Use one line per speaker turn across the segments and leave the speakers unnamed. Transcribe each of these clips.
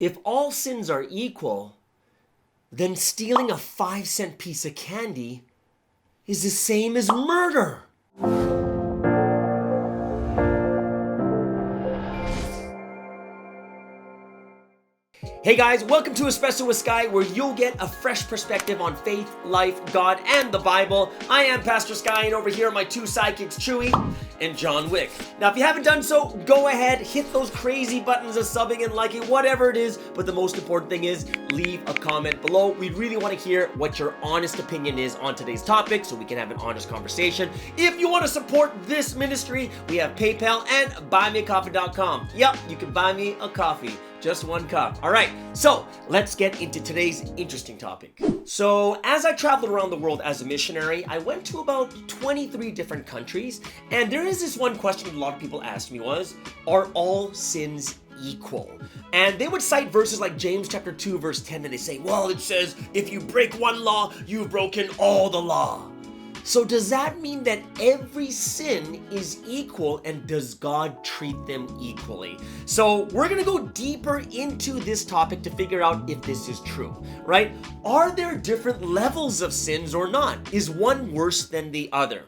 If all sins are equal, then stealing a 5-cent piece of candy is the same as murder. Hey guys, welcome to Espresso with Sky, where you'll get a fresh perspective on faith, life, God, and the Bible. I am Pastor Sky, and over here are my two sidekicks, Chewy and John Wick. Now, if you haven't done so, go ahead, hit those crazy buttons of subbing and liking, whatever it is. But the most important thing is, leave a comment below. We really want to hear what your honest opinion is on today's topic, so we can have an honest conversation. If you want to support this ministry, we have PayPal and buymeacoffee.com. Yep, you can buy me a coffee. Just one cup. All right, so let's get into today's interesting topic. So as I traveled around the world as a missionary, I went to about 23 different countries, and there is this one question a lot of people asked me was, are all sins equal? And they would cite verses like James chapter 2 verse 10, and they say, well, it says, if you break one law, you've broken all the law. So does that mean that every sin is equal, and does God treat them equally? So we're gonna go deeper into this topic to figure out if this is true, right? Are there different levels of sins or not? Is one worse than the other?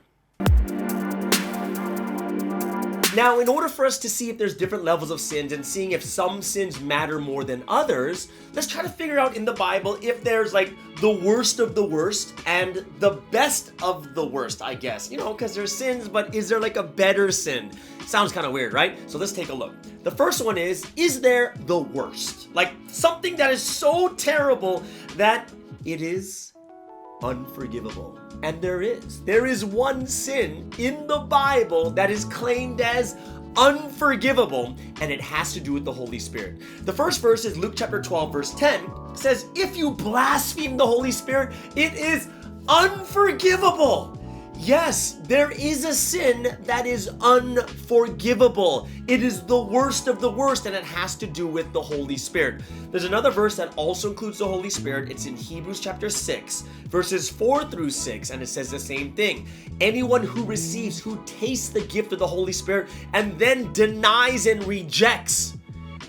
Now, in order for us to see if there's different levels of sins and seeing if some sins matter more than others, let's try to figure out in the Bible if there's like the worst of the worst and the best of the worst, I guess. You know, because there's sins, but is there like a better sin? Sounds kind of weird, right? So let's take a look. The first one is there the worst? Like something that is so terrible that it is unforgivable. And there is one sin in the Bible that is claimed as unforgivable, and it has to do with the Holy Spirit. The first verse is Luke chapter 12 verse 10. It says, if you blaspheme the Holy Spirit, it is unforgivable. Yes, there is a sin that is unforgivable. It is the worst of the worst, and it has to do with the Holy Spirit. There's another verse that also includes the Holy Spirit. It's in Hebrews chapter 6, verses 4 through 6, and it says the same thing. Anyone who tastes the gift of the Holy Spirit and then denies and rejects,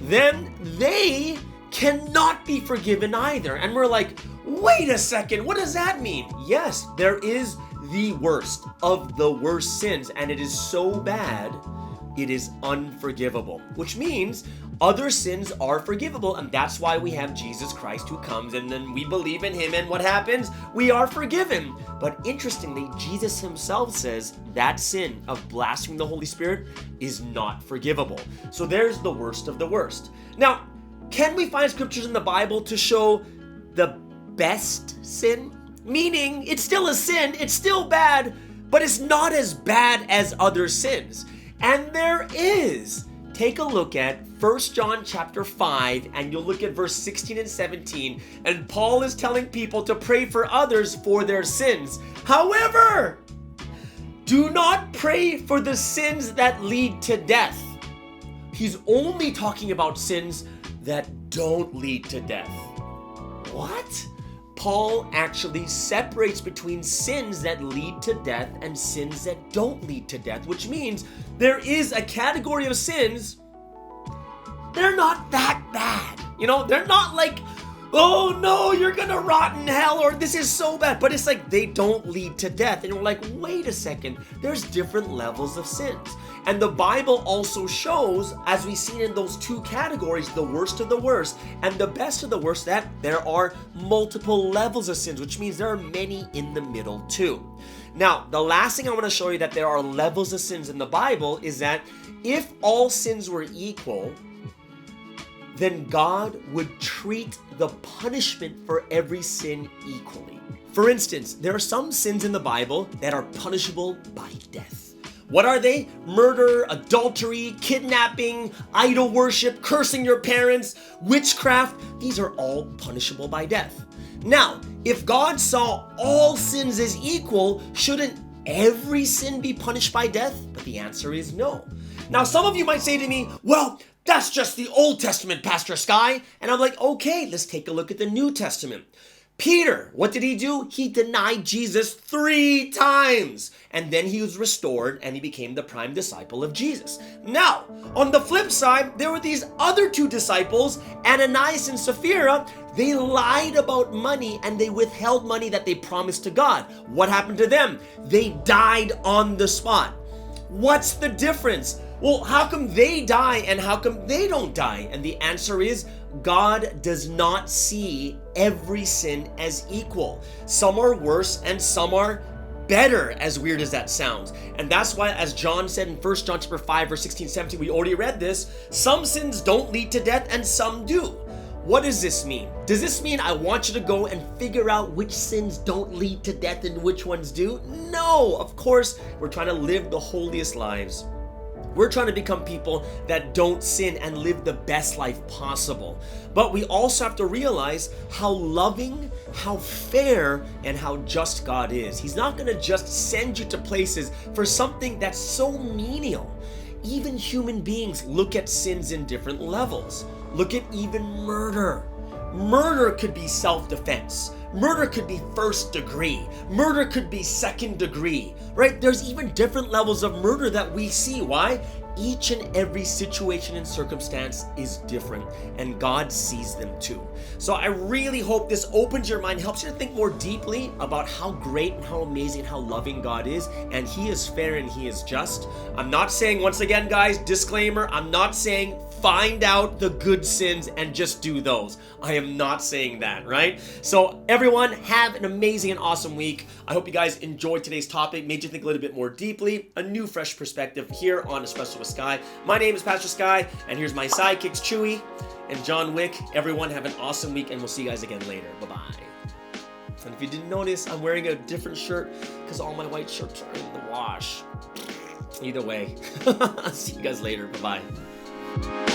then they cannot be forgiven either. And we're like, wait a second, what does that mean? Yes, there is the worst of the worst sins, and it is so bad, it is unforgivable, which means other sins are forgivable, and that's why we have Jesus Christ who comes, and then we believe in him, and what happens? We are forgiven. But interestingly, Jesus himself says that sin of blaspheming the Holy Spirit is not forgivable. So there's the worst of the worst. Now, can we find scriptures in the Bible to show the best sin? Meaning, it's still a sin, it's still bad, but it's not as bad as other sins. And there is. Take a look at 1 John chapter 5, and you'll look at verse 16 and 17, and Paul is telling people to pray for others for their sins. However, do not pray for the sins that lead to death. He's only talking about sins that don't lead to death. What? Paul actually separates between sins that lead to death and sins that don't lead to death, which means there is a category of sins, they're not that bad. You know, they're not like, oh no, you're gonna rot in hell, or this is so bad, but it's like they don't lead to death. And we're like, wait a second, there's different levels of sins. And the Bible also shows, as we've seen in those two categories, the worst of the worst and the best of the worst, that there are multiple levels of sins, which means there are many in the middle too. Now, the last thing I want to show you that there are levels of sins in the Bible is that if all sins were equal, then God would treat the punishment for every sin equally. For instance, there are some sins in the Bible that are punishable by death. What are they? Murder, adultery, kidnapping, idol worship, cursing your parents, witchcraft. These are all punishable by death. Now, if God saw all sins as equal, shouldn't every sin be punished by death? But the answer is no. Now, some of you might say to me, well, that's just the Old Testament, Pastor Sky. And I'm like, okay, let's take a look at the New Testament. Peter, what did he do? He denied Jesus 3 times. And then he was restored and he became the prime disciple of Jesus. Now, on the flip side, there were these other 2 disciples, Ananias and Sapphira. They lied about money and they withheld money that they promised to God. What happened to them? They died on the spot. What's the difference? Well, how come they die and how come they don't die? And the answer is God does not see every sin as equal. Some are worse and some are better, as weird as that sounds. And that's why, as John said in 1 John chapter 5, verse 16, 17, we already read this, some sins don't lead to death and some do. What does this mean? Does this mean I want you to go and figure out which sins don't lead to death and which ones do? No, of course, we're trying to live the holiest lives. We're trying to become people that don't sin and live the best life possible. But we also have to realize how loving, how fair, and how just God is. He's not going to just send you to places for something that's so menial. Even human beings look at sins in different levels. Look at even murder. Murder could be self-defense. Murder could be 1st degree. Murder could be 2nd degree, right? There's even different levels of murder that we see. Why? Each and every situation and circumstance is different, and God sees them too. So I really hope this opens your mind, helps you to think more deeply about how great and how amazing, how loving God is, and He is fair and He is just. I'm not saying, once again, guys, disclaimer, I'm not saying find out the good sins and just do those. I am not saying that, right? So everyone, have an amazing and awesome week. I hope you guys enjoyed today's topic, made you think a little bit more deeply, a new fresh perspective here on Espresso with Sky. My name is Pastor Sky, and here's my sidekicks, Chewy and John Wick. Everyone have an awesome week, and we'll see you guys again later. Bye-bye. And if you didn't notice, I'm wearing a different shirt because all my white shirts are in the wash. Either way, I'll see you guys later. Bye-bye.